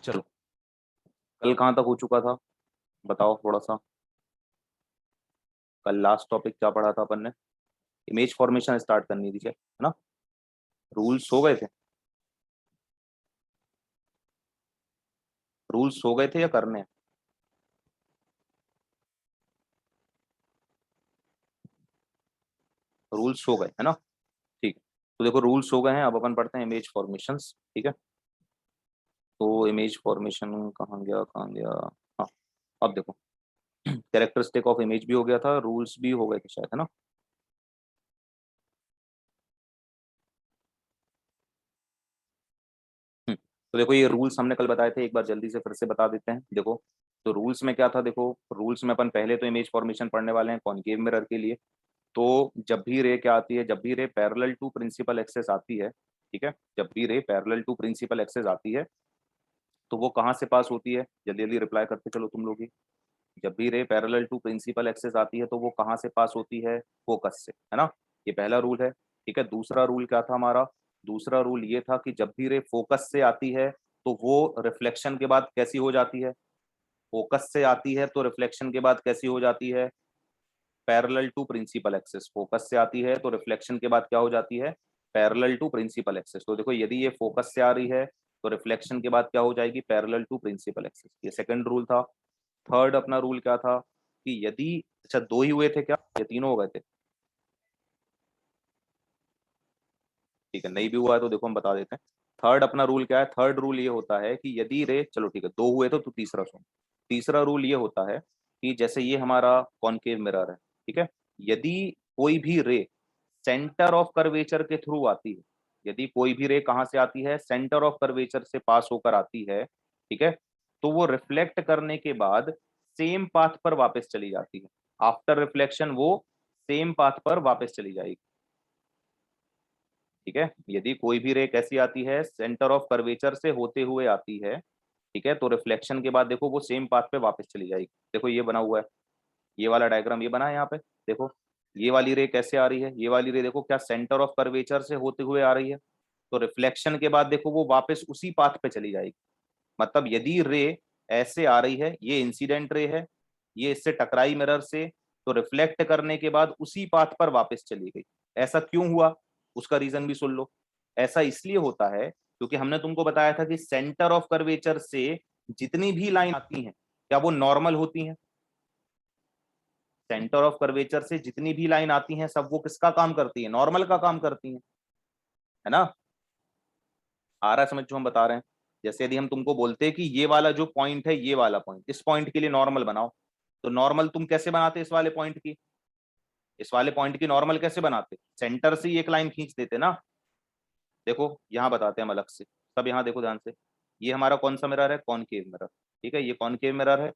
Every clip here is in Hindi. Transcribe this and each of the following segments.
चलो, कल कहाँ तक हो चुका था बताओ थोड़ा सा। कल लास्ट टॉपिक क्या पढ़ा था अपन ने? इमेज फॉर्मेशन स्टार्ट करनी थी, है ना? रूल्स हो गए थे? रूल्स हो गए थे या करने हैं? रूल्स हो गए है ना? ठीक है। तो देखो, रूल्स हो गए हैं, अब अपन पढ़ते हैं इमेज फॉर्मेशंस। ठीक है। तो इमेज फॉर्मेशन कहाँ गया कहाँ गया? हाँ, अब देखो, कैरेक्टरिस्टिक ऑफ इमेज भी हो गया था, रूल्स भी हो गए थे शायद, है ना? तो देखो, ये रूल्स हमने कल बताए थे, एक बार जल्दी से फिर से बता देते हैं। देखो, तो रूल्स में क्या था? देखो, रूल्स में अपन पहले तो इमेज फॉर्मेशन पढ़ने वाले हैं कॉनकेव मिरर के लिए। तो जब भी रे क्या आती है, जब भी ray parallel to principal access आती है, ठीक है, जब भी ray parallel to principal access आती है, तो वो कहाँ से पास होती है? जल्दी जल्दी रिप्लाई करते चलो तुम लोग ही। जब भी ray parallel to principal access आती है तो वो कहाँ से पास होती है? फोकस से, है ना? ये पहला रूल है। ठीक है, दूसरा रूल क्या था हमारा? दूसरा रूल ये था कि जब भी रे फोकस से आती है तो वो रिफ्लेक्शन के बाद कैसी हो जाती है? फोकस से आती है तो रिफ्लेक्शन के बाद कैसी हो जाती है? Parallel to principal axis. Focus से आती है तो रिफ्लेक्शन के बाद क्या हो जाती है? Parallel to principal axis. तो देखो, यदि ये फोकस से आ रही है तो रिफ्लेक्शन के बाद क्या हो जाएगी? Parallel to principal axis. ये सेकंड रूल था। थर्ड अपना रूल क्या था? कि यदि, अच्छा, दो ही हुए थे क्या या तीनों हो गए थे? ठीक है, नहीं भी हुआ है तो देखो हम बता देते हैं। थर्ड अपना रूल क्या है? थर्ड रूल ये होता है कि यदि रे, चलो ठीक है, दो हुए तो तीसरा सुन। तीसरा रूल ये होता है कि जैसे ये हमारा कॉनकेव मिरर है, ठीक है, यदि कोई भी रे सेंटर ऑफ कर्वेचर के थ्रू आती है, यदि कोई भी रे कहाँ से आती है? सेंटर ऑफ कर्वेचर से पास होकर आती है, ठीक है, तो वो रिफ्लेक्ट करने के बाद सेम पाथ पर वापस चली जाती है। आफ्टर रिफ्लेक्शन वो सेम पाथ पर वापस चली जाएगी। ठीक है, यदि कोई भी रे कैसी आती है? सेंटर ऑफ कर्वेचर से होते हुए आती है, ठीक है, तो रिफ्लेक्शन के बाद देखो वो सेम पाथ पे वापस चली जाएगी। देखो ये बना हुआ है, ये वाला डायग्राम ये बना है यहाँ पे। देखो, ये वाली रे कैसे आ रही है? ये वाली रे देखो क्या सेंटर ऑफ कर्वेचर से होते हुए आ रही है, तो रिफ्लेक्शन के बाद देखो वो वापस उसी पाथ पे चली जाएगी। मतलब यदि रे ऐसे आ रही है, ये इंसिडेंट रे है, ये इससे टकराई मिरर से, तो रिफ्लेक्ट करने के बाद उसी पाथ पर वापस चली गई। ऐसा क्यों हुआ? उसका रीजन भी सुन लो। ऐसा इसलिए होता है क्योंकि हमने तुमको बताया था कि सेंटर ऑफ कर्वेचर से जितनी भी लाइन आती हैं, क्या वो नॉर्मल होती हैं? सेंटर ऑफ कर्वेचर से जितनी भी लाइन आती हैं सब वो किसका काम करती है? नॉर्मल का काम करती हैं, है ना? आ रहा है समझ जो हम बता रहे हैं? जैसे यदि हम तुमको बोलते हैं कि ये वाला जो पॉइंट है, ये वाला पॉइंट, इस पॉइंट के लिए नॉर्मल बनाओ, तो नॉर्मल तुम कैसे बनाते? इस वाले पॉइंट की, इस वाले पॉइंट की नॉर्मल कैसे बनाते? सेंटर से ही एक लाइन खींच देते ना। देखो यहाँ बताते हैं हम अलग से, सब यहाँ देखो ध्यान से। ये हमारा कौन सा मिरर है? Concave mirror. ठीक है, ये कॉनकेव मिरर है।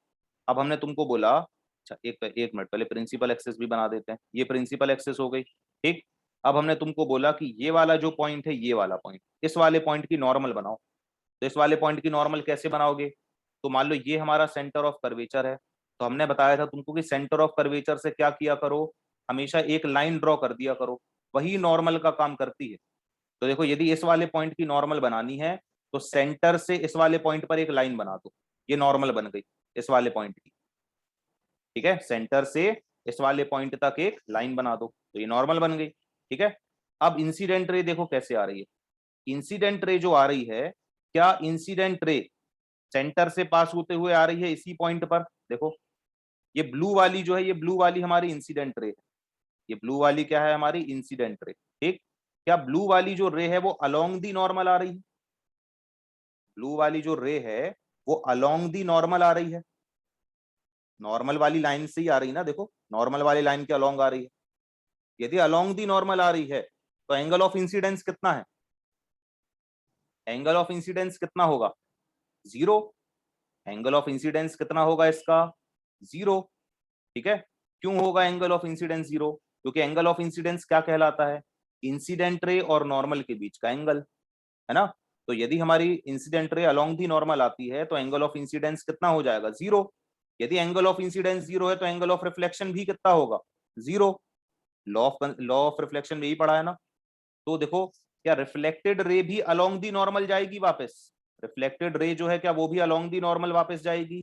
अब हमने तुमको बोला, अच्छा एक एक मिनट पहले प्रिंसिपल एक्सेस भी बना देते हैं। ये प्रिंसिपल एक्सेस हो गई, ठीक। अब हमने तुमको बोला कि ये वाला जो पॉइंट है, ये वाला पॉइंट, इस वाले पॉइंट की नॉर्मल बनाओ। तो इस वाले पॉइंट की नॉर्मल कैसे बनाओगे? तो मान लो ये हमारा सेंटर ऑफ कर्वेचर है, तो हमने बताया था तुमको कि सेंटर ऑफ कर्वेचर से क्या किया करो? हमेशा एक लाइन ड्रॉ कर दिया करो, वही नॉर्मल का काम करती है। तो देखो, यदि इस वाले पॉइंट की नॉर्मल बनानी है तो सेंटर से इस वाले पॉइंट पर एक लाइन बना दो, ये नॉर्मल बन गई इस वाले पॉइंट की। ठीक है, सेंटर से इस वाले पॉइंट तक एक लाइन बना दो तो ये नॉर्मल बन गई। ठीक है, अब इंसिडेंट रे देखो कैसे आ रही है। इंसिडेंट रे जो आ रही है, क्या इंसिडेंट रे सेंटर से पास होते हुए आ रही है इसी पॉइंट पर? देखो, ये ब्लू वाली जो है, ये ब्लू वाली हमारी इंसिडेंट रे है। ये ब्लू वाली क्या है? हमारी इंसिडेंट रे। ठीक, क्या ब्लू वाली जो रे है वो अलोंग दी नॉर्मल आ रही है? ब्लू वाली जो रे है वो अलोंग दी नॉर्मल आ रही है। नॉर्मल वाली लाइन से ही आ रही है ना, देखो नॉर्मल वाली लाइन के अलोंग आ रही है। यदि अलोंग दी नॉर्मल आ रही है तो एंगल ऑफ इंसिडेंस कितना है? एंगल ऑफ इंसिडेंस कितना होगा? जीरो। एंगल ऑफ इंसिडेंस कितना होगा इसका? जीरो। ठीक है, क्यों होगा एंगल ऑफ इंसिडेंस जीरो? क्योंकि एंगल ऑफ इंसिडेंस क्या कहलाता है? इंसिडेंट रे और नॉर्मल के बीच का एंगल, है ना? तो यदि हमारी incident ray along the normal आती है तो एंगल ऑफ इंसिडेंस कितना हो जाएगा? जीरो। यदि एंगल ऑफ इंसिडेंस जीरो है तो एंगल ऑफ रिफ्लेक्शन भी कितना होगा? जीरो। लॉ ऑफ रिफ्लेक्शन में ही पढ़ा है ना। तो देखो, क्या रिफ्लेक्टेड रे भी अलोंग दी नॉर्मल जाएगी वापस? रिफ्लेक्टेड रे जो है क्या वो भी अलोंग दी नॉर्मल वापस जाएगी,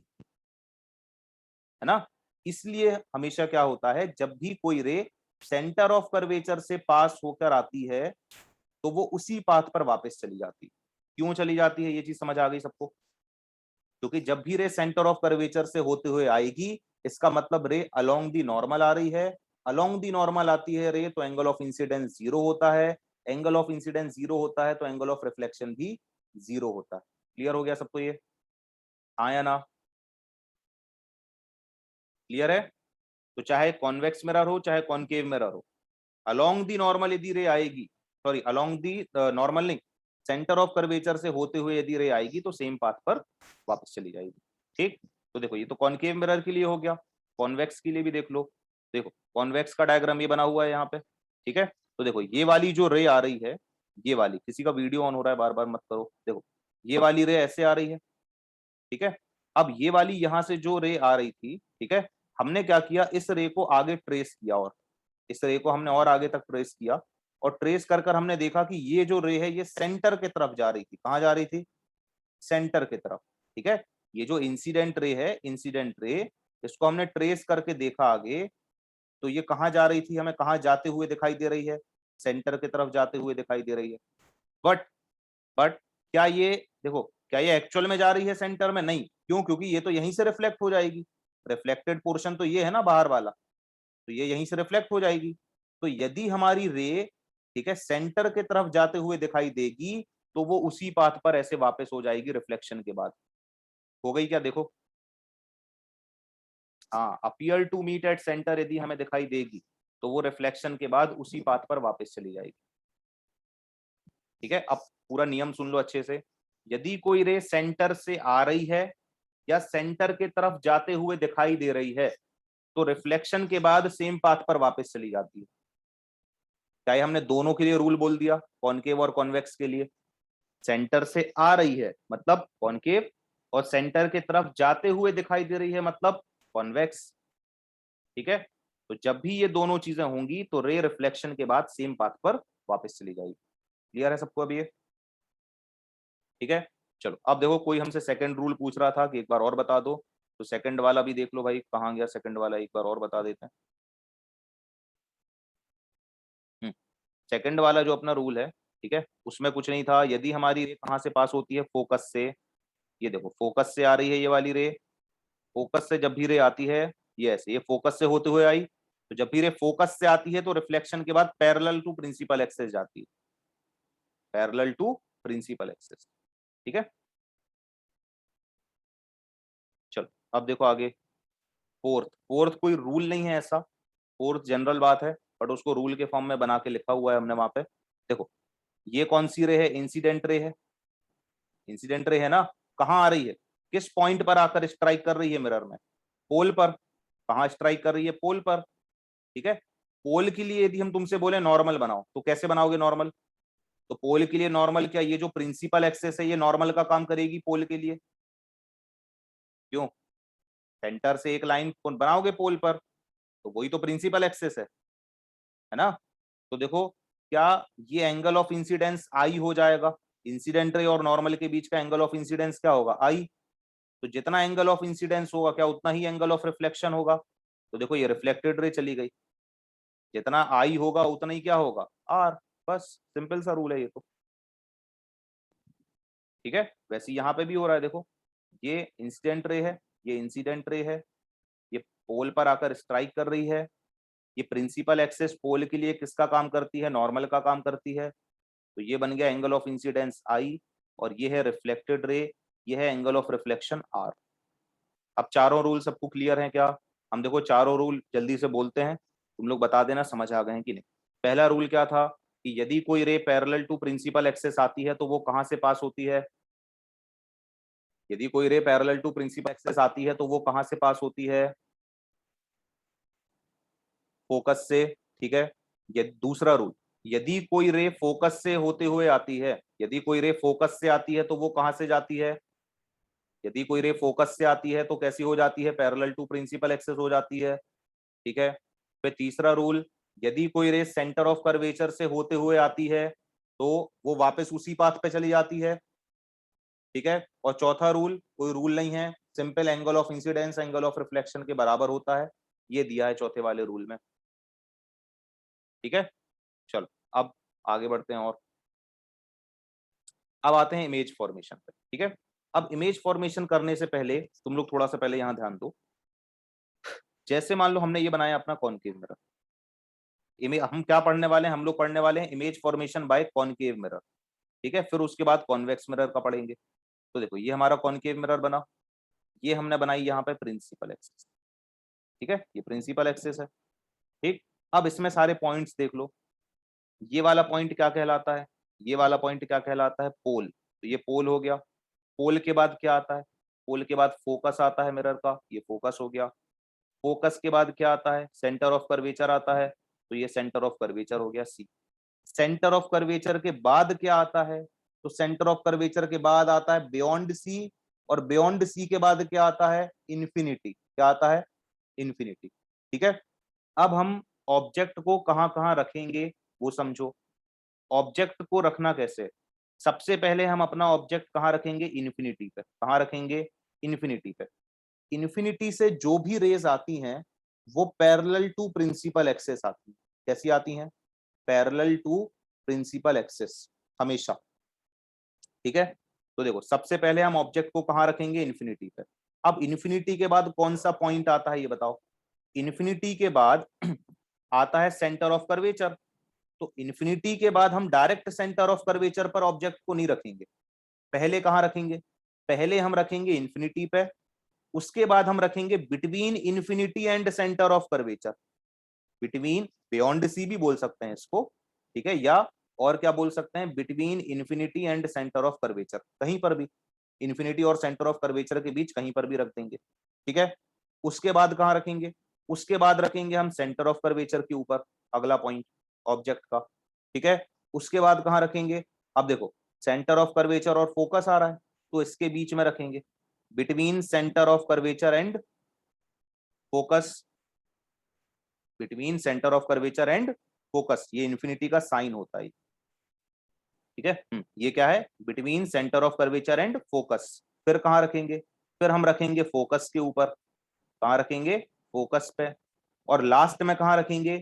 है ना। इसलिए हमेशा क्या होता है, जब भी कोई रे सेंटर ऑफ कर्वेचर से पास होकर आती है तो वो उसी पाथ पर वापस चली जाती है। क्यों चली जाती है, ये चीज समझ आ गई सबको? क्योंकि जब भी रे सेंटर ऑफ कर्वेचर से होते हुए आएगी, इसका मतलब रे अलोंग दी नॉर्मल आ रही है। अलोंग दी नॉर्मल आती है रे तो एंगल ऑफ इंसिडेंस जीरो होता है। एंगल ऑफ इंसिडेंस जीरो होता है तो एंगल ऑफ रिफ्लेक्शन भी जीरो होता है। क्लियर हो गया सबको ये? हाँ या ना? क्लियर है? तो चाहे कॉन्वेक्स मिरर हो चाहे कॉनकेव मिरर हो, अलोंग दी नॉर्मल यदि रे आएगी, सॉरी अलोंग दी नॉर्मल नहीं, सेंटर ऑफ कर्वेचर से होते हुए यदि रे आएगी तो सेम पाथ पर वापस चली जाएगी। ठीक, तो देखो ये तो कॉनकेव मिरर के लिए हो गया। कॉन्वेक्स के लिए भी देख लो। देखो कॉन्वेक्स का डायग्राम ये बना हुआ है यहाँ पे, ठीक है। तो देखो ये वाली जो रे आ रही है, ये वाली, किसी का वीडियो ऑन हो रहा है बार बार मत करो, देखो ये वाली रे ऐसे आ रही है, ठीक है। अब ये वाली यहाँ से जो रे आ रही थी, ठीक है, हमने क्या किया, इस रे को आगे ट्रेस किया, और इस रे को हमने और आगे तक ट्रेस किया, और ट्रेस कर कर हमने देखा कि ये जो रे है ये सेंटर के तरफ जा रही थी। कहाँ जा रही थी? सेंटर की तरफ, ठीक है। ये जो इंसिडेंट रे है, इंसिडेंट रे, इसको हमने ट्रेस करके देखा आगे, तो ये कहाँ जा रही थी, हमें कहाँ जाते हुए दिखाई दे रही है? सेंटर की तरफ जाते हुए दिखाई दे रही है। बट बट क्या ये, देखो क्या ये एक्चुअल में जा रही है सेंटर में? नहीं। क्यों? क्योंकि ये तो यहीं से रिफ्लेक्ट हो जाएगी। रिफ्लेक्टेड पोर्शन तो ये है ना बाहर वाला, तो ये यहीं से रिफ्लेक्ट हो जाएगी। तो यदि हमारी रे, ठीक है, सेंटर के तरफ जाते हुए दिखाई देगी तो वो उसी पाथ पर ऐसे वापस हो जाएगी रिफ्लेक्शन के बाद। हो गई क्या? देखो, हाँ, appear to meet at centre यदि हमें दिखाई देगी तो वो रिफ्लेक्शन के बाद उसी पाथ पर वापस चली जाएगी। ठीक है, अब पूरा नियम सुन लो अच्छे से। यदि कोई रे सेंटर से आ रही है या सेंटर के तरफ जाते हुए दिखाई दे रही है तो रिफ्लेक्शन के बाद सेम पाथ पर वापस चली जाती है। चाहे हमने दोनों के लिए रूल बोल दिया, कॉनकेव और कॉन्वेक्स के लिए। सेंटर से आ रही है मतलब कॉनकेव, और सेंटर के तरफ जाते हुए दिखाई दे रही है मतलब कॉन्वेक्स। ठीक है, तो जब भी ये दोनों चीजें होंगी तो रे रिफ्लेक्शन के बाद सेम पाथ पर वापस चली जाएगी। क्लियर है सबको अभी ये? ठीक है, चलो अब देखो, कोई हमसे सेकंड रूल पूछ रहा था कि एक बार और बता दो, तो सेकंड वाला भी देख लो भाई, कहाँ गया सेकंड वाला, एक बार और बता देते हैं। सेकंड वाला जो अपना रूल है, ठीक है, उसमें कुछ नहीं था। यदि हमारी रे कहाँ से पास होती है? फोकस से। ये देखो फोकस से आ रही है ये वाली रे, फोकस से जब भी रे आती है, ये ऐसे, ये फोकस से होते हुए आई, तो जब भी रे फोकस से आती है तो रिफ्लेक्शन के बाद पैरेलल टू प्रिंसिपल एक्सेस जाती है, पैरेलल टू प्रिंसिपल एक्सेस। ठीक है, चलो अब देखो आगे। फोर्थ, फोर्थ कोई रूल नहीं है ऐसा, फोर्थ जनरल बात है, बट उसको रूल के फॉर्म में बना के लिखा हुआ है हमने वहां पे। देखो ये कौन सी रे है? इंसिडेंट रे है। इंसिडेंट रे है ना, कहाँ आ रही है? किस पॉइंट पर आकर स्ट्राइक कर रही है मिरर में? पोल पर। कहाँ स्ट्राइक कर रही है? पोल पर। ठीक है, पोल के लिए यदि हम तुमसे बोले नॉर्मल बनाओ तो कैसे बनाओगे नॉर्मल? तो पोल के लिए नॉर्मल क्या, ये जो प्रिंसिपल एक्सेस है ये नॉर्मल का काम करेगी पोल के लिए। क्यों? सेंटर से एक लाइन बनाओगे पोल पर, तो वही तो प्रिंसिपल एक्सेस है ना। तो देखो, क्या ये एंगल ऑफ इंसिडेंस आई हो जाएगा? इंसिडेंट रे और नॉर्मल के बीच का एंगल ऑफ इंसिडेंस क्या होगा? आई। तो जितना एंगल ऑफ इंसिडेंस होगा क्या उतना ही एंगल ऑफ रिफ्लेक्शन होगा। तो देखो ये रिफ्लेक्टेड रे चली गई, जितना आई होगा उतना ही क्या होगा? आर। बस सिंपल सा रूल है ये तो। ठीक है, वैसे यहाँ पे भी हो रहा है, देखो ये इंसिडेंट रे है, ये इंसिडेंट रे है, ये पोल पर आकर स्ट्राइक कर रही है। ये प्रिंसिपल एक्सेस पोल के लिए किसका काम करती है? नॉर्मल का काम करती है। तो ये बन गया एंगल ऑफ इंसिडेंस आई, और ये है रिफ्लेक्टेड रे, ये है एंगल ऑफ रिफ्लेक्शन आर। अब चारों रूल सबको क्लियर हैं क्या? हम देखो चारों रूल जल्दी से बोलते हैं, तुम लोग बता देना समझ आ गए हैं कि नहीं। पहला रूल क्या था कि यदि कोई ray parallel to principal access आती है तो वो कहाँ से पास होती है? यदि कोई ray parallel to principal access आती है तो वो कहाँ से पास होती है? फोकस से। ठीक है, ये दूसरा रूल, यदि कोई रे फोकस से होते हुए आती है, यदि कोई रे फोकस से आती है तो वो कहाँ से जाती है? यदि कोई रे फोकस से आती है तो कैसी हो जाती है? पैरेलल टू प्रिंसिपल एक्सेस हो जाती है। ठीक है, फिर तीसरा रूल, यदि कोई रे सेंटर ऑफ कर्वेचर से होते हुए आती है तो वो वापस उसी पाथ पे चली जाती है। ठीक है। और चौथा रूल, कोई रूल नहीं है, simple angle of incidence angle of reflection के बराबर होता है, ये दिया है चौथे वाले रूल में। ठीक है, चलो अब आगे बढ़ते हैं। और अब आते हैं इमेज फॉर्मेशन पे। ठीक है, अब इमेज फॉर्मेशन करने से पहले तुम लोग थोड़ा सा पहले यहाँ ध्यान दो। जैसे मान लो हमने ये बनाया अपना कॉनकेव मिरर, हम क्या पढ़ने वाले हैं, हम लोग पढ़ने वाले हैं image formation by concave mirror. ठीक है, फिर उसके बाद कॉन्वेक्स मिरर का पढ़ेंगे। तो देखो ये हमारा कॉनकेव मिरर बना, ये हमने बनाई यहाँ पे प्रिंसिपल एक्सिस। ठीक है, ये प्रिंसिपल एक्सिस है। ठीक, अब इसमें सारे पॉइंट्स देख लो। ये वाला पॉइंट क्या कहलाता है, ये वाला पॉइंट क्या कहलाता है, पोल। तो ये पोल हो गया। पोल के बाद क्या आता है, पोल के बाद फोकस आता है मिरर का, ये फोकस हो गया। फोकस के बाद क्या आता है, सेंटर ऑफ कर्वेचर आता है, तो ये सेंटर ऑफ कर्वेचर हो गया सी। सेंटर ऑफ कर्वेचर के बाद क्या आता है, तो सेंटर ऑफ कर्वेचर के बाद आता है बियॉन्ड सी, और बियॉन्ड सी के बाद क्या आता है, इन्फिनिटी। क्या आता है, इन्फिनिटी। ठीक है, अब हम ऑब्जेक्ट को कहां कहां रखेंगे वो समझो। ऑब्जेक्ट को रखना कैसे, सबसे पहले हम अपना ऑब्जेक्ट कहां रखेंगे, इन्फिनिटी पे। कहां रखेंगे, इन्फिनिटी पे। इन्फिनिटी से जो भी रेज आती हैं वो पैरेलल टू प्रिंसिपल एक्सेस आती है। कैसी आती हैं, पैरेलल टू प्रिंसिपल एक्सेस हमेशा। ठीक है, तो देखो सबसे पहले हम ऑब्जेक्ट को कहां रखेंगे, इन्फिनिटी पे। अब इन्फिनिटी के बाद कौन सा पॉइंट आता है ये बताओ। इन्फिनिटी के बाद आता है सेंटर ऑफ कर्वेचर। तो इन्फिनिटी के बाद हम डायरेक्ट सेंटर ऑफ कर्वेचर पर ऑब्जेक्ट को नहीं रखेंगे, पहले कहां रखेंगे, पहले हम रखेंगे इन्फिनिटी पे। उसके बाद हम रखेंगे between infinity and centre of curvature. Between, beyond C भी बोल सकते हैं इसको। ठीक है, या और क्या बोल सकते हैं, between infinity and centre of curvature, कहीं पर भी इन्फिनिटी और सेंटर ऑफ कर्वेचर के बीच कहीं पर भी रख देंगे। ठीक है, उसके बाद कहां रखेंगे, उसके बाद रखेंगे हम सेंटर ऑफ कर्वेचर के ऊपर, अगला पॉइंट ऑब्जेक्ट का। ठीक है, उसके बाद कहां रखेंगे, अब देखो सेंटर ऑफ कर्वेचर और फोकस आ रहा है, तो इसके बीच में रखेंगे, between centre of curvature and focus. Between centre of curvature and focus, ये इन्फिनिटी का साइन होता है। ठीक है, ये क्या है, between centre of curvature and focus. फिर कहां रखेंगे, फिर हम रखेंगे फोकस के ऊपर। कहां रखेंगे, फोकस पे। और लास्ट में कहां रखेंगे,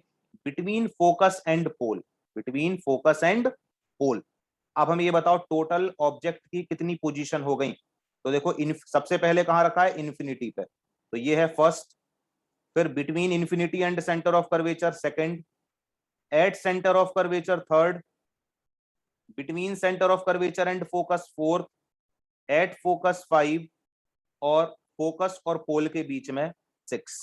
between focus and pole. Between focus and pole. अब हम ये बताओ टोटल ऑब्जेक्ट की कितनी पोजीशन हो गई। तो देखो सबसे पहले कहां रखा है, इन्फिनिटी पे, तो ये है फर्स्ट। फिर between infinity and centre of curvature second, at centre of curvature third, between centre of curvature and focus fourth, at focus five, और फोकस और पोल के बीच में सिक्स।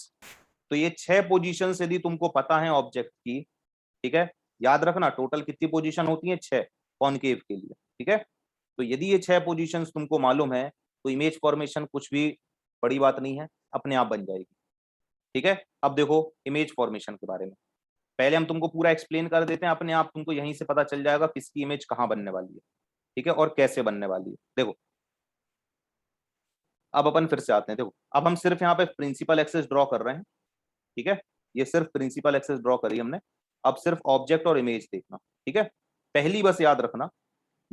तो ये 6 पोजीशन यदि तुमको पता है ऑब्जेक्ट की, ठीक है, याद रखना टोटल कितनी पोजीशन होती है, 6 कॉनकेव के लिए। ठीक है, तो यदि ये 6 पोजीशन तुमको मालूम है तो इमेज फॉर्मेशन कुछ भी बड़ी बात नहीं है, अपने आप बन जाएगी। ठीक है, अब देखो इमेज फॉर्मेशन के बारे में पहले हम तुमको पूरा एक्सप्लेन कर देते हैं, अपने आप तुमको यहीं से पता चल जाएगा किसकी इमेज कहाँ बनने वाली है। ठीक है, और कैसे बनने वाली है। देखो अब अपन फिर से आते हैं, देखो अब हम सिर्फ यहाँ पे प्रिंसिपल एक्सेस ड्रॉ कर रहे हैं। ठीक है, ये सिर्फ प्रिंसिपल एक्सेस ड्रॉ करी हमने, अब सिर्फ ऑब्जेक्ट और इमेज देखना। ठीक है, पहली बस याद रखना,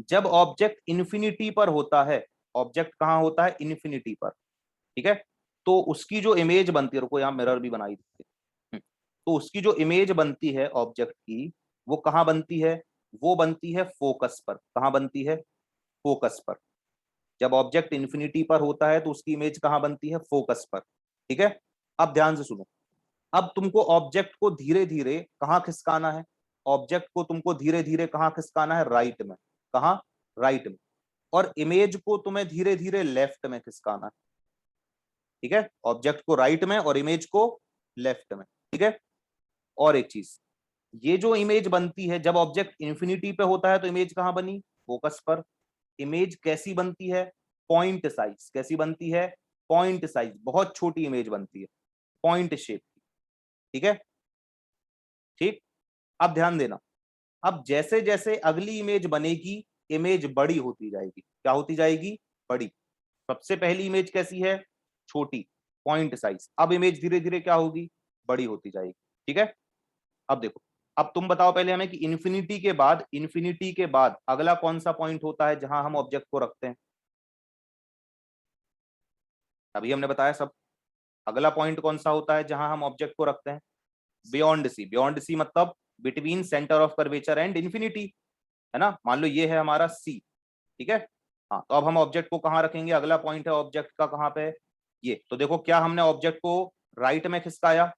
जब ऑब्जेक्ट इन्फिनिटी पर होता है, ऑब्जेक्ट कहाँ होता है, इन्फिनिटी पर। ठीक है, तो उसकी जो इमेज बनती है, रुको यहाँ मिरर भी बनाई देते हैं। तो उसकी जो इमेज बनती है ऑब्जेक्ट की, वो कहाँ बनती है, वो बनती है फोकस पर। कहाँ बनती है, फोकस पर। जब ऑब्जेक्ट इन्फिनिटी पर होता है तो उसकी इमेज कहाँ बनती है, फोकस पर। ठीक है, अब ध्यान से सुनो, अब तुमको ऑब्जेक्ट को धीरे धीरे कहाँ खिसकाना है, ऑब्जेक्ट को तुमको धीरे धीरे कहाँ खिसकाना है, राइट में। कहाँ, राइट में। और इमेज को तुम्हें धीरे धीरे लेफ्ट में खिसकाना है। ठीक है, ऑब्जेक्ट को राइट में और इमेज को लेफ्ट में। ठीक है, और एक चीज, ये जो इमेज बनती है जब ऑब्जेक्ट इंफिनिटी पे होता है तो इमेज कहां बनी, फोकस पर। इमेज कैसी बनती है, पॉइंट साइज। कैसी बनती है, पॉइंट साइज, बहुत छोटी इमेज बनती है, पॉइंट शेप की। ठीक है, ठीक, अब ध्यान देना, अब जैसे जैसे अगली इमेज बनेगी, इमेज बड़ी होती जाएगी। क्या होती जाएगी, बड़ी। सबसे पहली इमेज कैसी है, छोटी, पॉइंट साइज। अब इमेज धीरे धीरे क्या होगी, बड़ी होती जाएगी। ठीक है, अब देखो, अब तुम बताओ पहले हमें कि इन्फिनिटी के बाद, इन्फिनिटी के बाद अगला कौन सा पॉइंट होता है जहां हम ऑब्जेक्ट को रखते हैं। अभी हमने बताया सब। अगला पॉइंट कौन सा होता है जहां हम ऑब्जेक्ट को रखते हैं? बियॉन्ड सी। बियॉन्ड सी मतलब between centre of curvature and infinity, है ना। मान लो ये है हमारा सी, ठीक है। हाँ, तो अब हम ऑब्जेक्ट को कहाँ रखेंगे? अगला पॉइंट है ऑब्जेक्ट का कहाँ पे? ये तो देखो, क्या हमने ऑब्जेक्ट को राइट में खिसकाया?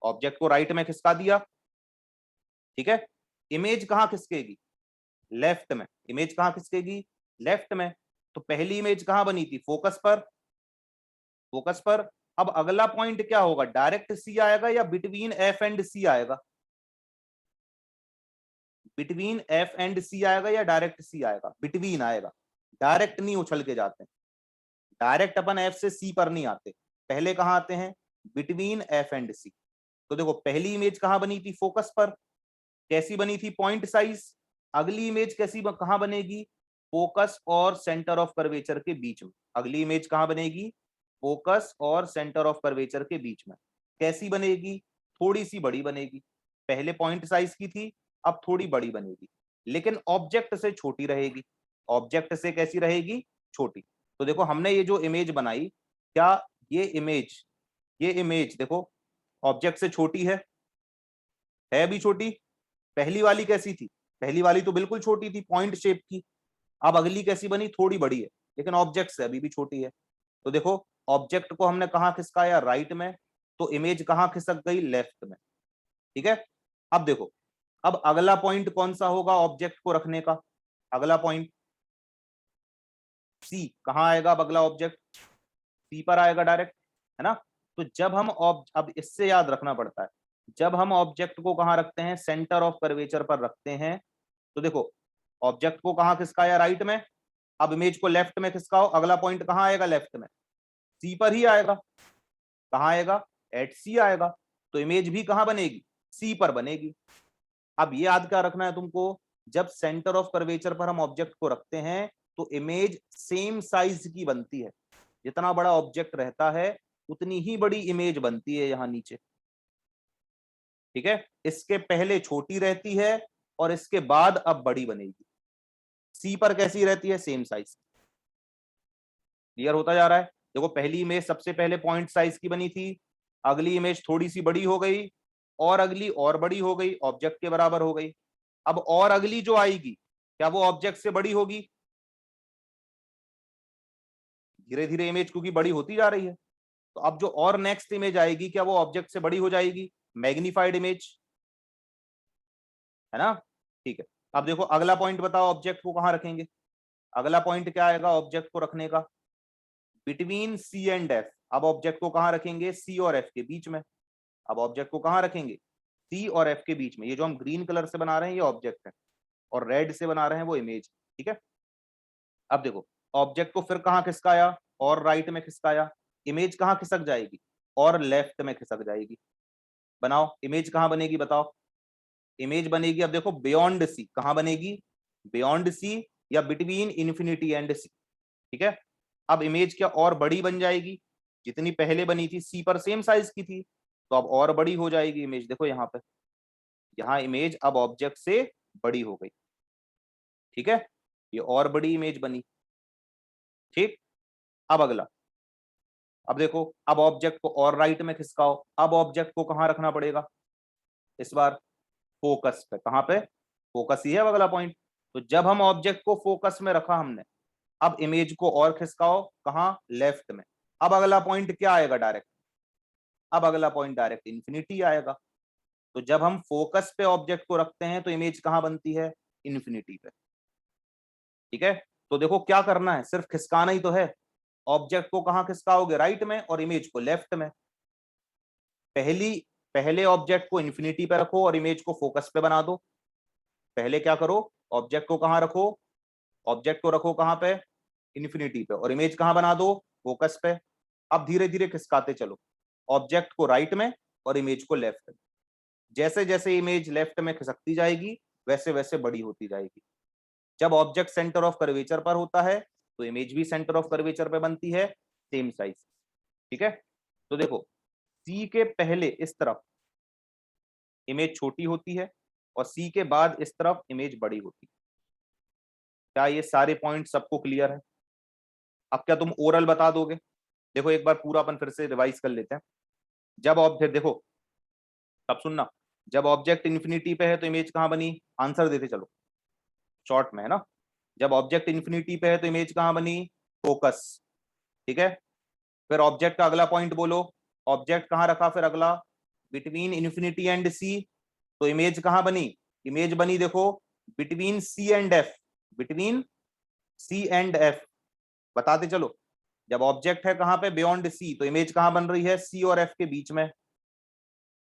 ऑब्जेक्ट को राइट में खिसका दिया, ठीक है। इमेज कहाँ खिसकेगी? लेफ्ट में। इमेज कहाँ खिसकेगी? लेफ्ट में। तो पहली इमेज कहाँ बनी थी? फोकस पर। फोकस पर। अब अगला पॉइंट क्या होगा? डायरेक्ट सी आएगा या बिटवीन एफ एंड सी आएगा? बिटवीन एफ एंड सी आएगा या डायरेक्ट सी आएगा? बिटवीन आएगा। डायरेक्ट नहीं उछल के जाते, डायरेक्ट अपन एफ से सी पर नहीं आते, पहले कहां आते हैं? बिटवीन एफ एंड सी। तो देखो, पहली इमेज कहां बनी थी? फोकस पर। कैसी बनी थी? Point size. अगली इमेज कैसी कहां बनेगी? फोकस और सेंटर ऑफ कर्वेचर के बीच में। अगली इमेज कहां बनेगी? फोकस और सेंटर ऑफ कर्वेचर के बीच में। कैसी बनेगी? थोड़ी सी बड़ी बनेगी। पहले पॉइंट साइज की थी, अब थोड़ी बड़ी बनेगी, लेकिन ऑब्जेक्ट से छोटी रहेगी। ऑब्जेक्ट से कैसी रहेगी? छोटी। तो देखो, हमने ये जो इमेज बनाई, क्या ये इमेज देखो ऑब्जेक्ट से छोटी है भी छोटी। पहली वाली कैसी थी? पहली वाली तो बिल्कुल छोटी थी, पॉइंट शेप की। अब अगली कैसी बनी? थोड़ी बड़ी है, लेकिन ऑब्जेक्ट से अभी भी छोटी है। तो देखो, ऑब्जेक्ट को हमने कहां खिसकाया? राइट में। तो इमेज कहां खिसक गई? लेफ्ट में, ठीक है। अब देखो, अब अगला पॉइंट कौन सा होगा ऑब्जेक्ट को रखने का? अगला पॉइंट सी। कहां आएगा अब अगला ऑब्जेक्ट? सी पर आएगा डायरेक्ट, है ना। तो जब हम अब इससे याद रखना पड़ता है, जब हम ऑब्जेक्ट को कहां रखते हैं? सेंटर ऑफ कर्वेचर पर रखते हैं। तो देखो, ऑब्जेक्ट को कहां खिसकाया? राइट में। अब इमेज को लेफ्ट में खिसकाओ, अगला पॉइंट कहां आएगा? लेफ्ट में। सी पर ही आएगा। कहां आएगा? एट सी आएगा। तो इमेज भी कहां बनेगी? सी पर बनेगी। अब ये याद क्या रखना है तुमको, जब सेंटर ऑफ कर्वेचर पर हम ऑब्जेक्ट को रखते हैं तो इमेज सेम साइज की बनती है। जितना बड़ा ऑब्जेक्ट रहता है उतनी ही बड़ी इमेज बनती है यहां नीचे, ठीक है। इसके पहले छोटी रहती है और इसके बाद अब बड़ी बनेगी। सी पर कैसी रहती है? Same size. क्लियर होता जा रहा है? देखो, पहली इमेज सबसे पहले पॉइंट साइज की बनी थी, अगली इमेज थोड़ी सी बड़ी हो गई, और अगली और बड़ी हो गई, ऑब्जेक्ट के बराबर हो गई। अब और अगली जो आएगी, क्या वो ऑब्जेक्ट से बड़ी होगी? धीरे धीरे इमेज क्योंकि बड़ी होती जा रही है, तो अब जो और नेक्स्ट इमेज आएगी, क्या वो ऑब्जेक्ट से बड़ी हो जाएगी? मैग्नीफाइड इमेज, है ना। ठीक है। अब देखो, अगला पॉइंट बताओ ऑब्जेक्ट को कहां रखेंगे? अगला पॉइंट क्या आएगा ऑब्जेक्ट को रखने का? Between C and F. अब ऑब्जेक्ट को कहां रखेंगे? सी और एफ के बीच में। अब ऑब्जेक्ट को कहां रखेंगे? सी और एफ के बीच में। ये जो हम ग्रीन कलर से बना रहे हैं ये ऑब्जेक्ट है, और रेड से बना रहे हैं वो इमेज, ठीक है। अब देखो, ऑब्जेक्ट को फिर कहां खिसकाया? और राइट में खिसकाया। इमेज कहां खिसक जाएगी? और लेफ्ट में खिसक जाएगी। बनाओ, इमेज कहां बनेगी बताओ? इमेज बनेगी, अब देखो, बियॉन्ड सी। कहां बनेगी? बियॉन्ड सी या बिटवीन इन्फिनिटी एंड सी, ठीक है। अब इमेज क्या और बड़ी बन जाएगी? जितनी पहले बनी थी सी पर सेम साइज की थी, तो अब और बड़ी हो जाएगी इमेज। देखो यहाँ पे, यहाँ इमेज अब ऑब्जेक्ट से बड़ी हो गई, ठीक है। ये और बड़ी इमेज बनी, ठीक। अब अगला, अब देखो, अब ऑब्जेक्ट को और राइट में खिसकाओ। अब ऑब्जेक्ट को कहां रखना पड़ेगा इस बार? फोकस पे। कहां पे? फोकस ही है अब अगला पॉइंट। तो जब हम ऑब्जेक्ट को फोकस में रखा हमने, अब इमेज को और खिसकाओ, कहां? लेफ्ट में। अब अगला पॉइंट क्या आएगा? डायरेक्ट। अब अगला पॉइंट डायरेक्ट इन्फिनिटी आएगा। तो जब हम फोकस पे ऑब्जेक्ट को रखते हैं तो इमेज कहां बनती है? इन्फिनिटी पे, ठीक है। तो देखो, क्या करना है? सिर्फ खिसकाना ही तो है। ऑब्जेक्ट को कहां खिसकाओगे? राइट में, और इमेज को लेफ्ट में। पहली पहले ऑब्जेक्ट को इन्फिनिटी पे रखो और इमेज को फोकस पे बना दो। पहले क्या करो? ऑब्जेक्ट को कहां रखो? ऑब्जेक्ट को रखो कहां पे? इन्फिनिटी पे, और इमेज कहां बना दो? फोकस पे। अब धीरे धीरे खिसकाते चलो, ऑब्जेक्ट को राइट में और इमेज को लेफ्ट में। जैसे जैसे इमेज लेफ्ट में खिसकती जाएगी वैसे वैसे बड़ी होती जाएगी। जब ऑब्जेक्ट सेंटर ऑफ कर्वेचर पर होता है तो इमेज भी सेंटर ऑफ कर्वेचर पे बनती है, सेम साइज, ठीक है। तो देखो, सी के पहले इस तरफ इमेज छोटी होती है और सी के बाद इस तरफ इमेज बड़ी होती है। क्या ये सारे पॉइंट सबको क्लियर है? अब क्या तुम ओरल बता दोगे? देखो एक बार पूरा अपन फिर से रिवाइज कर लेते हैं। जब ऑब्जेक्ट देखो, तब सुनना, जब ऑब्जेक्ट इन्फिनिटी पे है तो इमेज कहाँ बनी, आंसर देते चलो शॉर्ट में, है ना। जब ऑब्जेक्ट इन्फिनिटी पे है तो इमेज कहाँ बनी, फोकस, ठीक है। फिर ऑब्जेक्ट का अगला पॉइंट बोलो, ऑब्जेक्ट कहाँ रखा फिर अगला, बिटवीन इन्फिनिटी एंड सी, तो इमेज कहाँ बनी, इमेज बनी देखो between C and F, between C and F, बताते चलो। जब ऑब्जेक्ट है कहाँ पे, बियॉन्ड सी, तो इमेज कहाँ बन रही है, सी और एफ के बीच में,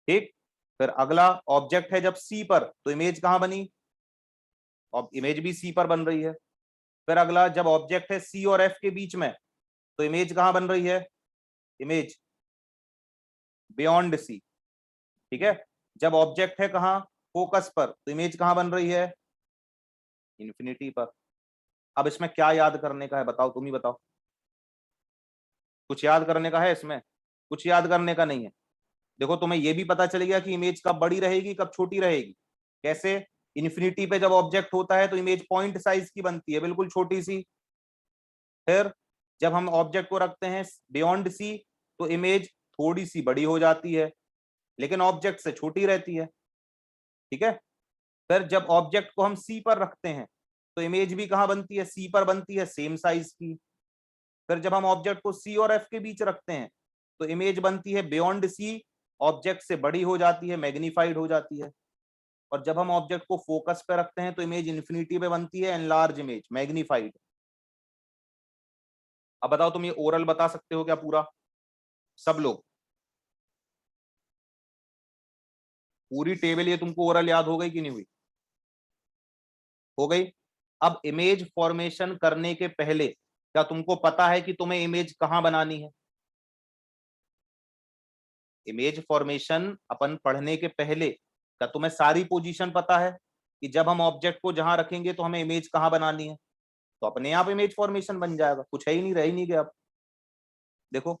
ठीक। फिर अगला ऑब्जेक्ट है जब सी पर, तो इमेज कहाँ बनी, और इमेज भी सी पर बन रही है। फिर अगला जब ऑब्जेक्ट है सी और एफ के बीच में, तो इमेज कहाँ बन रही है, इमेज बियॉन्ड सी, ठीक है। जब ऑब्जेक्ट है कहाँ, फोकस पर, तो इमेज कहाँ बन रही है, इन्फिनिटी पर। अब इसमें क्या याद करने का है बताओ, तुम ही बताओ, कुछ याद करने का है इसमें, कुछ याद करने का नहीं है। देखो तुम्हें यह भी पता चल गया कि इमेज कब बड़ी रहेगी कब छोटी रहेगी, कैसे, इन्फिनिटी पे जब ऑब्जेक्ट होता है तो इमेज पॉइंट साइज की बनती है, बिल्कुल छोटी सी। फिर जब हम ऑब्जेक्ट को रखते हैं बियॉन्ड सी, तो इमेज थोड़ी सी बड़ी हो जाती है, लेकिन ऑब्जेक्ट से छोटी रहती है, ठीक है। फिर जब ऑब्जेक्ट को हम सी पर रखते हैं तो इमेज भी कहां बनती है, सी पर बनती है, सेम साइज की। फिर जब हम ऑब्जेक्ट को सी और एफ के बीच रखते हैं तो इमेज बनती है बियॉन्ड सी, ऑब्जेक्ट से बड़ी हो जाती है, मैग्नीफाइड हो जाती है। और जब हम ऑब्जेक्ट को फोकस पे रखते हैं तो इमेज इन्फिनिटी पे बनती है, एनलार्ज इमेज, मैग्नीफाइड। अब बताओ तुम ये ओरल बता सकते हो क्या पूरा, सब लोग, पूरी टेबल ये तुमको ओरल याद हो गई कि नहीं हुई, हो गई। अब इमेज फॉर्मेशन करने के पहले क्या तुमको पता है कि तुम्हें इमेज कहां बनानी है, इमेज फॉर्मेशन अपन पढ़ने के पहले क्या तुम्हें सारी पोजीशन पता है कि जब हम ऑब्जेक्ट को जहां रखेंगे तो हमें इमेज कहां बनानी है, तो अपने आप इमेज फॉर्मेशन बन जाएगा, कुछ है ही नहीं, रह ही नहीं गया। अब देखो,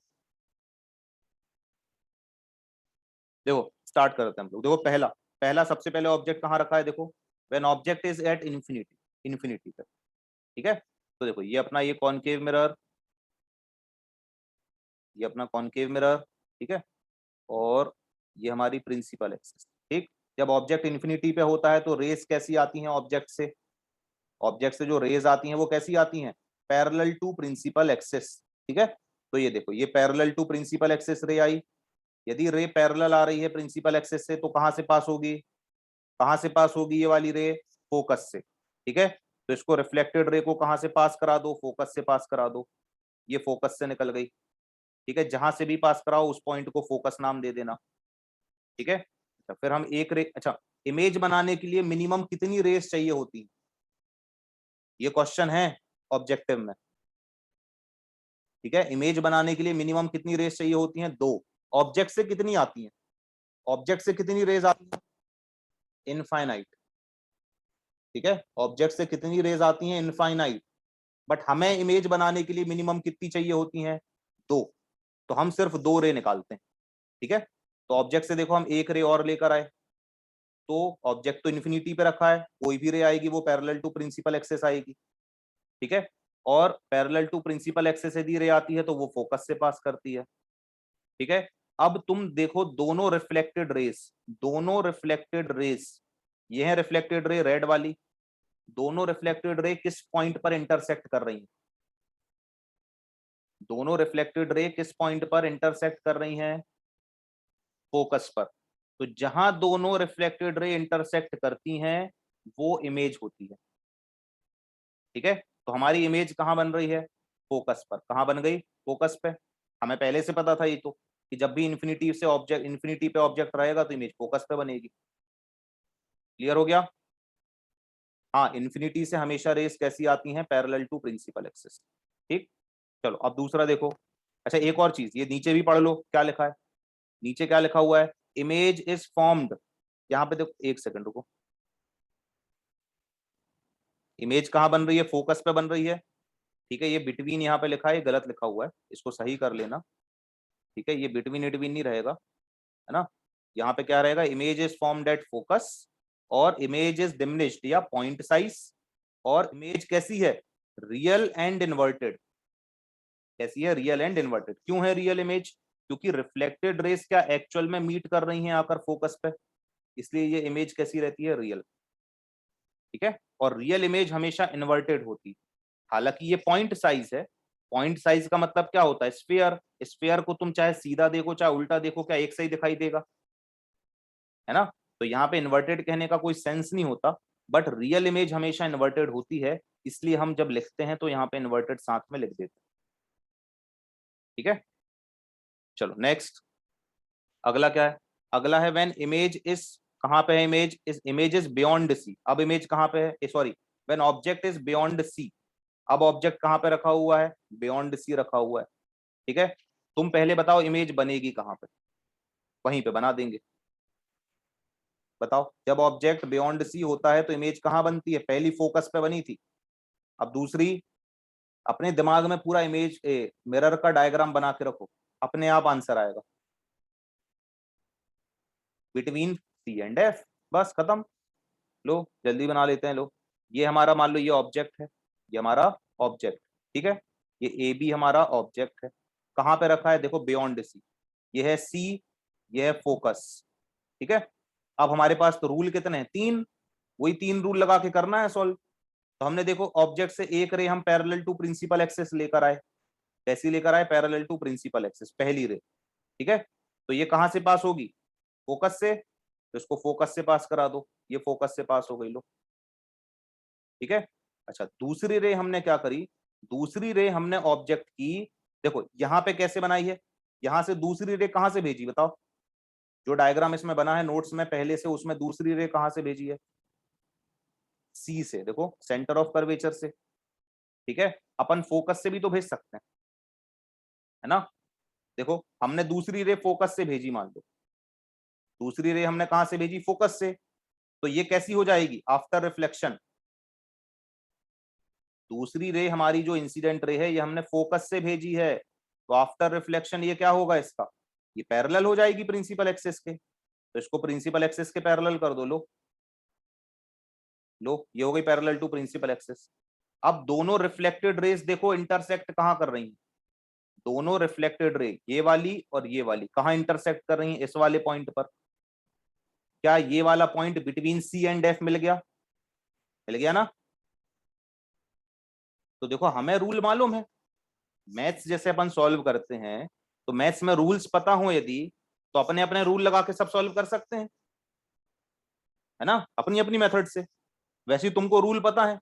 देखो स्टार्ट करते हैं हम लोग। देखो पहला, पहला सबसे पहले ऑब्जेक्ट कहाँ रखा है, देखो when object is at infinity, infinity पे, ठीक है। तो देखो ये अपना ये कॉनकेव मिरर, ये अपना कॉनकेव मिरर, ठीक है। और ये हमारी प्रिंसिपल एक्सिस, ठीक। जब ऑब्जेक्ट इन्फिनिटी पे होता है तो रेस कैसी आती हैं ऑब्जेक्ट से, ऑब्जेक्ट से जो रेज आती हैं वो कैसी आती हैं, पैरेलल टू प्रिंसिपल एक्सिस, ठीक है। तो ये देखो ये पैरेलल टू प्रिंसिपल एक्सिस रे आई। यदि रे पैरेलल आ रही है प्रिंसिपल एक्सिस से तो कहां से पास होगी, कहां से पास होगी ये वाली रे, फोकस से, ठीक है। तो इसको रिफ्लेक्टेड रे को कहां से पास करा दो, फोकस से पास करा दो, ये फोकस से निकल गई, ठीक है। जहां से भी पास कराओ उस पॉइंट को फोकस नाम दे देना, ठीक है। अच्छा फिर हम एक रे, अच्छा इमेज बनाने के लिए मिनिमम कितनी रेस चाहिए होती है, ये क्वेश्चन है ऑब्जेक्टिव में, ठीक है। इमेज बनाने के लिए मिनिमम कितनी रेस चाहिए होती हैं, दो। ऑब्जेक्ट से कितनी आती हैं, ऑब्जेक्ट से कितनी रेज आती हैं, इनफाइनाइट, ठीक है। ऑब्जेक्ट से कितनी रेज आती हैं, इनफाइनाइट। बट हमें इमेज बनाने के लिए मिनिमम कितनी चाहिए होती हैं, दो। तो हम सिर्फ दो रे निकालते हैं, ठीक है। तो ऑब्जेक्ट से देखो हम एक रे और लेकर आए, तो ऑब्जेक्ट तो इन्फिनिटी पे रखा है, कोई भी रे आएगी वो पैरेलल टू प्रिंसिपल एक्सिस आएगी, ठीक है। और पैरेलल टू प्रिंसिपल एक्सिस यदि रे आती है तो वो फोकस से पास करती है, ठीक है। अब तुम देखो दोनों रिफ्लेक्टेड रेस, दोनों रिफ्लेक्टेड रेस, ये है रिफ्लेक्टेड रे रेड वाली, दोनों रिफ्लेक्टेड रे किस पॉइंट पर इंटरसेक्ट कर रही हैं, दोनों रिफ्लेक्टेड रे किस पॉइंट पर इंटरसेक्ट कर रही हैं, फोकस पर। तो जहां दोनों रिफ्लेक्टेड रे इंटरसेक्ट करती हैं वो इमेज होती है, ठीक है। तो हमारी इमेज कहां बन रही है, फोकस पर, कहां बन गई, फोकस पे। हमें पहले से पता था ये तो, कि जब भी इन्फिनिटी से ऑब्जेक्ट, इन्फिनिटी पे ऑब्जेक्ट रहेगा तो इमेज फोकस पे बनेगी, क्लियर हो गया। हाँ इन्फिनिटी से हमेशा रेस कैसी आती हैं, पैरेलल टू प्रिंसिपल एक्सिस, ठीक। चलो अब दूसरा देखो। अच्छा एक और चीज, ये नीचे भी पढ़ लो क्या लिखा है, नीचे क्या लिखा हुआ है, इमेज इज फॉर्म्ड, यहाँ पे देखो एक सेकंड रुको, इमेज कहाँ बन रही है, फोकस पे बन रही है, ठीक है। ये बिटवीन यहाँ पे लिखा है, गलत लिखा हुआ है, इसको सही कर लेना, ठीक है। ये बिटवीन इटवीन नहीं रहेगा, है ना। यहाँ पे क्या रहेगा, image is formed at focus, और इमेज इज डिमिनिश्ड या पॉइंट साइज, और इमेज कैसी है, रियल एंड इन्वर्टेड, कैसी है, रियल एंड इन्वर्टेड। क्यों है रियल इमेज, क्योंकि रिफ्लेक्टेड रेस क्या एक्चुअल में मीट कर रही हैं आकर फोकस पे, इसलिए ये इमेज कैसी रहती है, रियल। ठीक है, और रियल इमेज हमेशा इन्वर्टेड होती है। हालांकि ये पॉइंट साइज है, पॉइंट साइज का मतलब क्या होता है, स्फीयर, स्फीयर को तुम चाहे सीधा देखो चाहे उल्टा देखो, क्या एक सही दिखाई देगा, है ना। तो यहाँ पे इन्वर्टेड कहने का कोई सेंस नहीं होता, बट रियल इमेज हमेशा इन्वर्टेड होती है, इसलिए हम जब लिखते हैं तो यहाँ पे इन्वर्टेड साथ में लिख देते हैं। ठीक है, चलो नेक्स्ट, अगला क्या है, अगला है व्हेन इमेज इज, कहाँ पे है image, image is beyond C. अब इमेज कहाँ पे है, sorry, when object is beyond C. अब ऑब्जेक्ट कहाँ पे रखा हुआ है, बियॉन्ड सी रखा हुआ है। ठीक है, तुम पहले बताओ इमेज बनेगी कहाँ पे, वहीं पे बना देंगे। बताओ, जब ऑब्जेक्ट बियॉन्ड सी होता है तो इमेज कहाँ बनती है, पहली फोकस पे बनी थी। अब दूसरी, अपने दिमाग में पूरा इमेज मिरर का डायग्राम बना के रखो, अपने आप आंसर आएगा, बिटवीन सी एंड एफ, बस खत्म। लो जल्दी बना लेते हैं, लो ये हमारा मान लो ये ऑब्जेक्ट है, ये हमारा ऑब्जेक्ट, ठीक है, ये ए बी हमारा ऑब्जेक्ट है, कहाँ पे रखा है, देखो बियॉन्ड सी, ये है सी, ये है फोकस। ठीक है, अब हमारे पास तो रूल कितने हैं, 3, वही 3 रूल लगा के करना है सॉल्व। तो हमने देखो ऑब्जेक्ट से एक रे हम पैरेलल टू प्रिंसिपल एक्सेस लेकर आए, कैसी लेकर आए, पैरेलल टू प्रिंसिपल एक्सेस, पहली रे। ठीक है, तो ये कहां से पास होगी, फोकस से, तो इसको फोकस से पास करा दो, ये फोकस से पास हो गई, लो। ठीक है, अच्छा दूसरी रे हमने क्या करी, दूसरी रे हमने ऑब्जेक्ट की, देखो यहां पे कैसे बनाई है, यहां से दूसरी रे कहां से भेजी बताओ, जो डायग्राम इसमें बना है नोट्स में पहले से, उसमें दूसरी रे कहां से भेजी है, सी से, देखो सेंटर ऑफ कर्वेचर से। ठीक है, अपन फोकस से भी तो भेज सकते हैं, है ना। देखो हमने दूसरी रे फोकस से भेजी, मान लो दूसरी रे हमने कहां से भेजी, फोकस से, तो ये कैसी हो जाएगी, आफ्टर रिफ्लेक्शन। दूसरी रे हमारी जो इंसिडेंट रे है ये हमने फोकस से भेजी है, तो आफ्टर रिफ्लेक्शन ये क्या होगा इसका, ये पैरेलल हो जाएगी प्रिंसिपल एक्सिस के, तो इसको प्रिंसिपल एक्सिस के पैरेलल कर दो, लो ये हो गई पैरेलल टू प्रिंसिपल एक्सिस। अब दोनों रिफ्लेक्टेड रेस देखो इंटरसेक्ट कहां कर रही हैं, दोनों रिफ्लेक्टेड रे ये वाली और ये वाली कहां इंटरसेक्ट कर रही हैं, इस वाले पॉइंट पर। क्या ये वाला point between C and F मिल गया, मिल गया ना। तो देखो हमें रूल मालूम है, मैथ्स जैसे अपन सॉल्व करते हैं तो मैथ्स में रूल्स पता हो यदि, तो अपने अपने रूल लगा के सब सॉल्व कर सकते हैं, है ना, अपनी अपनी मेथड से। वैसे ही तुमको रूल पता है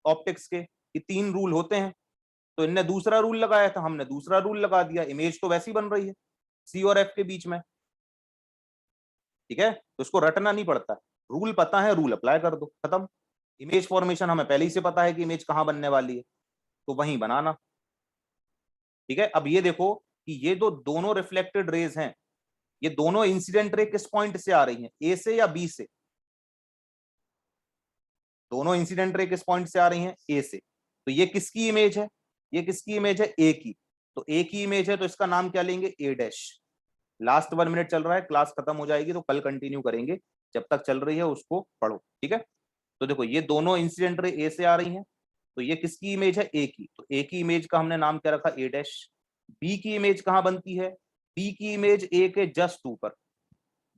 ऑप्टिक्स के कि 3 रूल होते हैं, तो इनने दूसरा रूल लगाया था, हमने दूसरा रूल लगा दिया, इमेज तो वैसी बन रही है सी और एफ के बीच में। ठीक है, तो इसको रटना नहीं पड़ता, रूल पता है, रूल अप्लाई कर दो, खत्म। इमेज फॉर्मेशन हमें पहले ही से पता है कि इमेज कहां बनने वाली है, तो वहीं बनाना। ठीक है, अब ये देखो कि ये जो दोनों रिफ्लेक्टेड रेज हैं, ये दोनों इंसिडेंट रे किस पॉइंट से आ रही हैं, ए से या बी से, दोनों इंसिडेंट रे किस पॉइंट से आ रही हैं, ए से। तो ये किसकी इमेज है, ये किसकी इमेज है, ए की, तो ए की इमेज है, तो इसका नाम क्या लेंगे, ए डैश। लास्ट 1 मिनट चल रहा है, क्लास खत्म हो जाएगी तो कल कंटिन्यू करेंगे, जब तक चल रही है उसको पढ़ो। ठीक है, तो देखो ये दोनों इंसिडेंट रे ए से आ रही हैं, तो ये किसकी इमेज है, ए की, तो ए की इमेज का हमने नाम क्या रखा, ए डैश। बी की इमेज कहां बनती है, बी की इमेज ए के जस्ट ऊपर,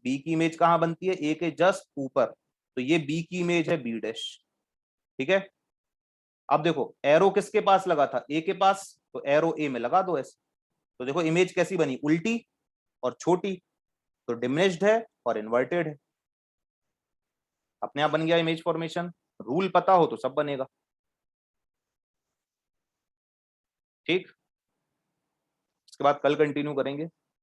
बी की इमेज कहां बनती है, ए के जस्ट ऊपर, तो ये बी की इमेज है, बी डैश। ठीक है, अब देखो एरो किसके पास लगा था, ए के पास, तो एरो ए में लगा दो ऐसे, तो देखो इमेज कैसी बनी, उल्टी और छोटी, तो डिमिनिश्ड है और इन्वर्टेड है, अपने आप बन गया इमेज फॉर्मेशन। रूल पता हो तो सब बनेगा। ठीक, इसके बाद कल कंटिन्यू करेंगे।